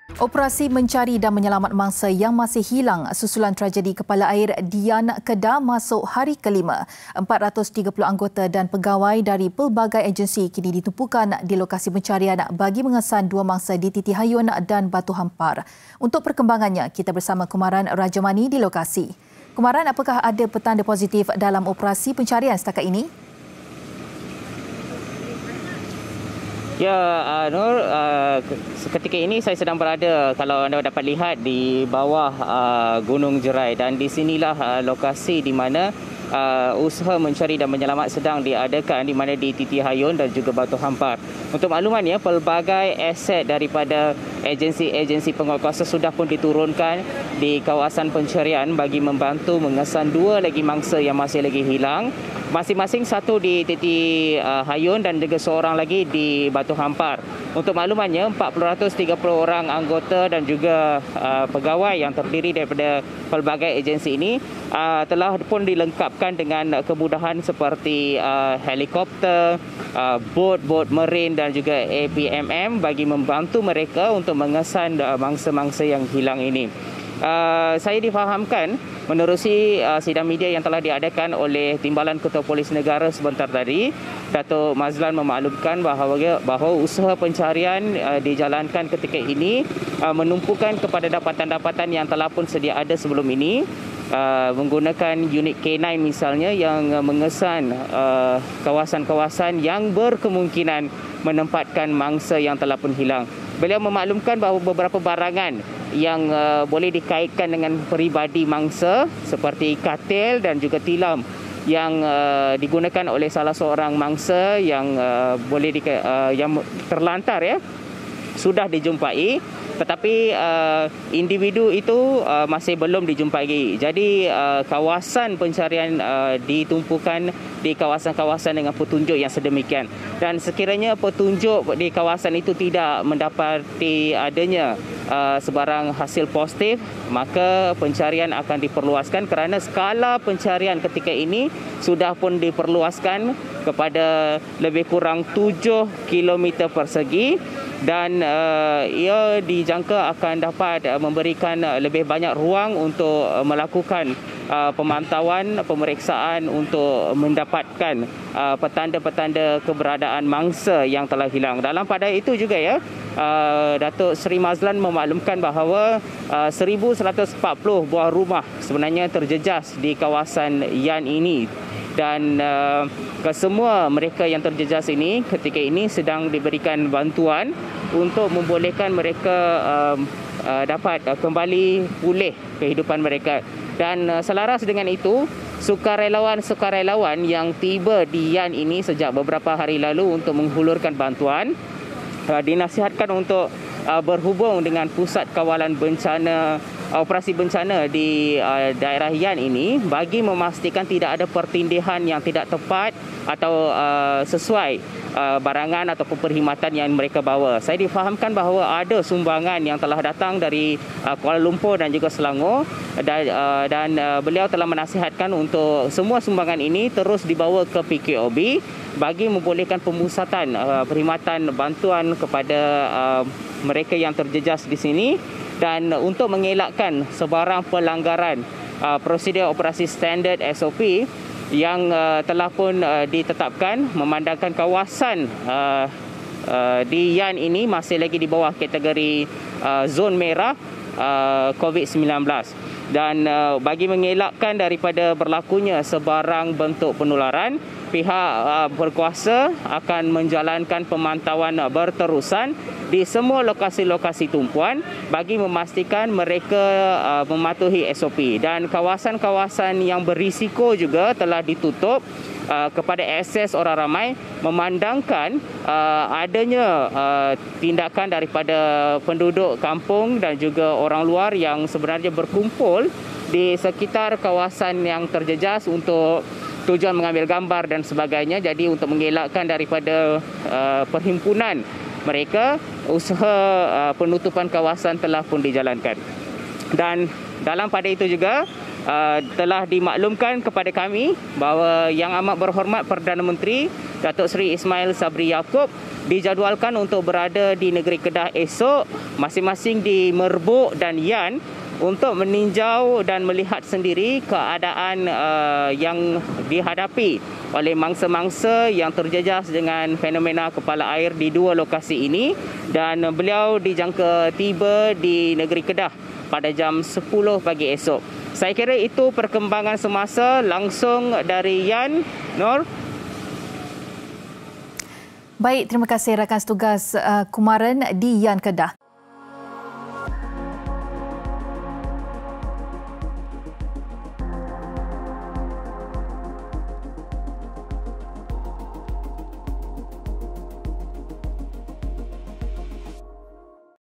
Operasi mencari dan menyelamat mangsa yang masih hilang susulan tragedi kepala air Dian Kedah masuk hari kelima. 430 anggota dan pegawai dari pelbagai agensi kini ditumpukan di lokasi pencarian bagi mengesan dua mangsa di Titi Hayun dan Batu Hampar. Untuk perkembangannya, kita bersama Kumaran Rajamani di lokasi. Kumaran, apakah ada petanda positif dalam operasi pencarian setakat ini? Ya, Nur, seketika ini saya sedang berada, kalau anda dapat lihat, di bawah Gunung Jerai, dan di sinilah lokasi di mana usaha mencari dan menyelamat sedang diadakan, di mana di Titi Hayun dan juga Batu Hampar. Untuk maklumannya, pelbagai aset daripada agensi-agensi penguatkuasa sudah pun diturunkan di kawasan pencarian bagi membantu mengesan dua lagi mangsa yang masih lagi hilang. Masing-masing satu di Titi Hayun dan juga seorang lagi di Batu Hampar. Untuk maklumannya, 430 orang anggota dan juga pegawai yang terdiri daripada pelbagai agensi ini telah pun dilengkapkan dengan kemudahan seperti helikopter, bot marine dan juga APMM bagi membantu mereka untuk mengesan mangsa-mangsa yang hilang ini. Saya difahamkan menerusi sidang media yang telah diadakan oleh Timbalan Ketua Polis Negara sebentar tadi, Datuk Mazlan memaklumkan bahawa usaha pencarian dijalankan ketika ini menumpukan kepada dapatan-dapatan yang telah pun sedia ada sebelum ini, menggunakan unit K9 misalnya yang mengesan kawasan-kawasan yang berkemungkinan menempatkan mangsa yang telah pun hilang. Beliau memaklumkan bahawa beberapa barangan yang boleh dikaitkan dengan peribadi mangsa seperti katil dan juga tilam yang digunakan oleh salah seorang mangsa yang yang terlantar, ya, sudah dijumpai, tetapi individu itu masih belum dijumpai. Jadi kawasan pencarian ditumpukan di kawasan-kawasan dengan petunjuk yang sedemikian, dan sekiranya petunjuk di kawasan itu tidak mendapati adanya sebarang hasil positif, maka pencarian akan diperluaskan, kerana skala pencarian ketika ini sudah pun diperluaskan kepada lebih kurang 7 km persegi, dan ia dijangka akan dapat memberikan lebih banyak ruang untuk melakukan pemantauan, pemeriksaan untuk mendapatkan petanda-petanda keberadaan mangsa yang telah hilang. Dalam pada itu juga, ya, Datuk Seri Mazlan memaklumkan bahawa 1,140 buah rumah sebenarnya terjejas di kawasan Yan ini, dan kesemua mereka yang terjejas ini ketika ini sedang diberikan bantuan untuk membolehkan mereka dapat kembali pulih kehidupan mereka. Dan selaras dengan itu, sukarelawan-sukarelawan yang tiba di Yan ini sejak beberapa hari lalu untuk menghulurkan bantuan dinasihatkan untuk berhubung dengan pusat kawalan bencana, operasi bencana di daerah Yan ini bagi memastikan tidak ada pertindihan yang tidak tepat atau sesuai barangan ataupun perkhidmatan yang mereka bawa. Saya difahamkan bahawa ada sumbangan yang telah datang dari Kuala Lumpur dan juga Selangor, dan beliau telah menasihatkan untuk semua sumbangan ini terus dibawa ke PKOB bagi membolehkan pemusatan perkhidmatan bantuan kepada mereka yang terjejas di sini, dan untuk mengelakkan sebarang pelanggaran prosedur operasi standard SOP yang telah pun ditetapkan, memandangkan kawasan di Yan ini masih lagi di bawah kategori zon merah COVID-19, dan bagi mengelakkan daripada berlakunya sebarang bentuk penularan, pihak berkuasa akan menjalankan pemantauan berterusan di semua lokasi-lokasi tumpuan bagi memastikan mereka mematuhi SOP, dan kawasan-kawasan yang berisiko juga telah ditutup kepada akses orang ramai, memandangkan adanya tindakan daripada penduduk kampung dan juga orang luar yang sebenarnya berkumpul di sekitar kawasan yang terjejas untuk tujuan mengambil gambar dan sebagainya. Jadi untuk mengelakkan daripada perhimpunan mereka, usaha penutupan kawasan telah pun dijalankan. Dan dalam pada itu juga, telah dimaklumkan kepada kami bahawa Yang Amat Berhormat Perdana Menteri Datuk Seri Ismail Sabri Yaakob dijadualkan untuk berada di negeri Kedah esok, masing-masing di Merbuk dan Yan, untuk meninjau dan melihat sendiri keadaan yang dihadapi oleh mangsa-mangsa yang terjejas dengan fenomena kepala air di dua lokasi ini, dan beliau dijangka tiba di negeri Kedah pada jam 10 pagi esok. Saya kira itu perkembangan semasa langsung dari Yan, Nur. Baik, terima kasih rakan setugas Kumaran di Yan Kedah.